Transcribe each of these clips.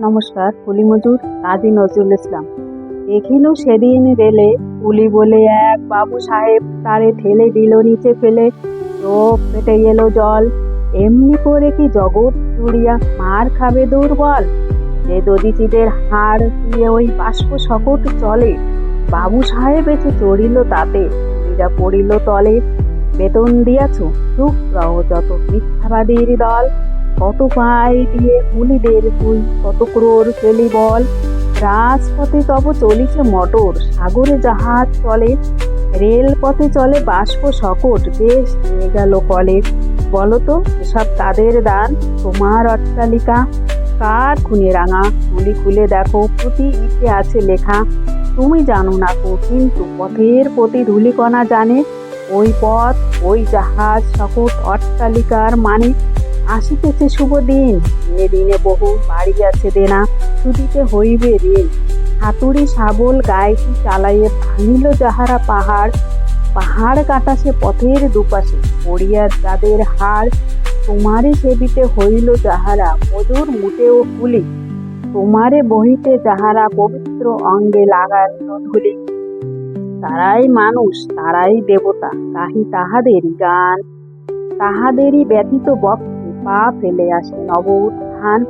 নমস্কার। কুলি মজুর কাজী নজরুল ইসলাম। দেখিল সেদিন রেলে কুলি বলে এক বাবু সাহেব, তারে ঠেলে দিল নিচে ফেলে, চোখ ফেটে গেল জল। এমনি করে কি জগৎ জুড়িয়া মার খাবে দুর্বল? যে দদিচিদের হাড় দিয়ে ওই বাষ্প সকট চলে, বাবু সাহেব এসে চড়িল তাতে, কুলিরা পড়িল তলে। বেতন দিয়াছ, চুপ রহ যত মিথ্যাবাদীর দল। কত পাই দিয়ে কুলিদের তুই কত ক্রোড় পেলি বল? রাজপথে তব চলিছে মটর, সাগরে জাহাজ চলে, রেলপথে চলে বাষ্প সকট, দেশ নিয়ে গেল কলে। বলতো এসব কাদের দান, তোমার অট্টালিকা? কার খুনে রাঙা? তুলি খুলে দেখো, প্রতি ইটে আছে লেখা। তুমি জানো না কো, কিন্তু পথের প্রতি ধূলিকণা জানে। ওই পথ, ওই জাহাজ, সকট অট্টালিকার মানে। আসিতেছে শুভ দিন, দিনে দিনে বহু বাড়িয়াছে দেনা, শুধিতে হইবে ঋণ। হাতুড়ি শাবল গাইতি চালাইয়ে ভাঙিল যাহারা পাহাড়, পাহাড় কাটাছে পথের দুপাশে, পড়িয়া যাদের হাড়। তোমারে সেবিতে হইল যাহারা মজুর মুটে ও কুলি, তোমারে বহিতে যাহারা পবিত্র অঙ্গে লাগাইল ধুলি। তারাই মানুষ, তারাই দেবতা, কাহি তাহাদেরই গান। তাহাদেরই ব্যতীত বক্ষে পা ফেলে আসে নব উত্থান।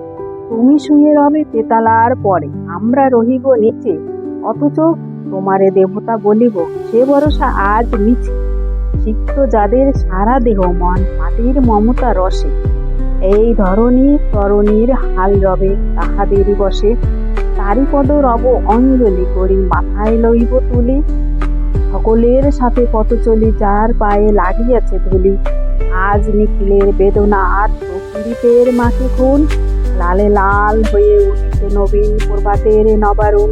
তুমি শুয়ে রবে তেতালার পরে, আমরা রহিব নিচে, অথচ তোমারে দেবতা বলিব, সে ভরসা আজ মিছে। সিক্ত যাদের সারা দেহ মন মাটির মমতা রসে, এই ধরনীর তরণীর হাল রবে তাহাদেরই বসে। তারি পদ রব অঞ্জলি করি, মাথায় লইব তুলি, সকলের সাথে পথ চলি যার পায়ে লাগিয়াছে ধুলি। আজ নিখিলের বেদনা আর পীড়িতের মাকে খুন, লালে লাল হয়ে উঠেছে নবীন প্রভাতের নবারুণ।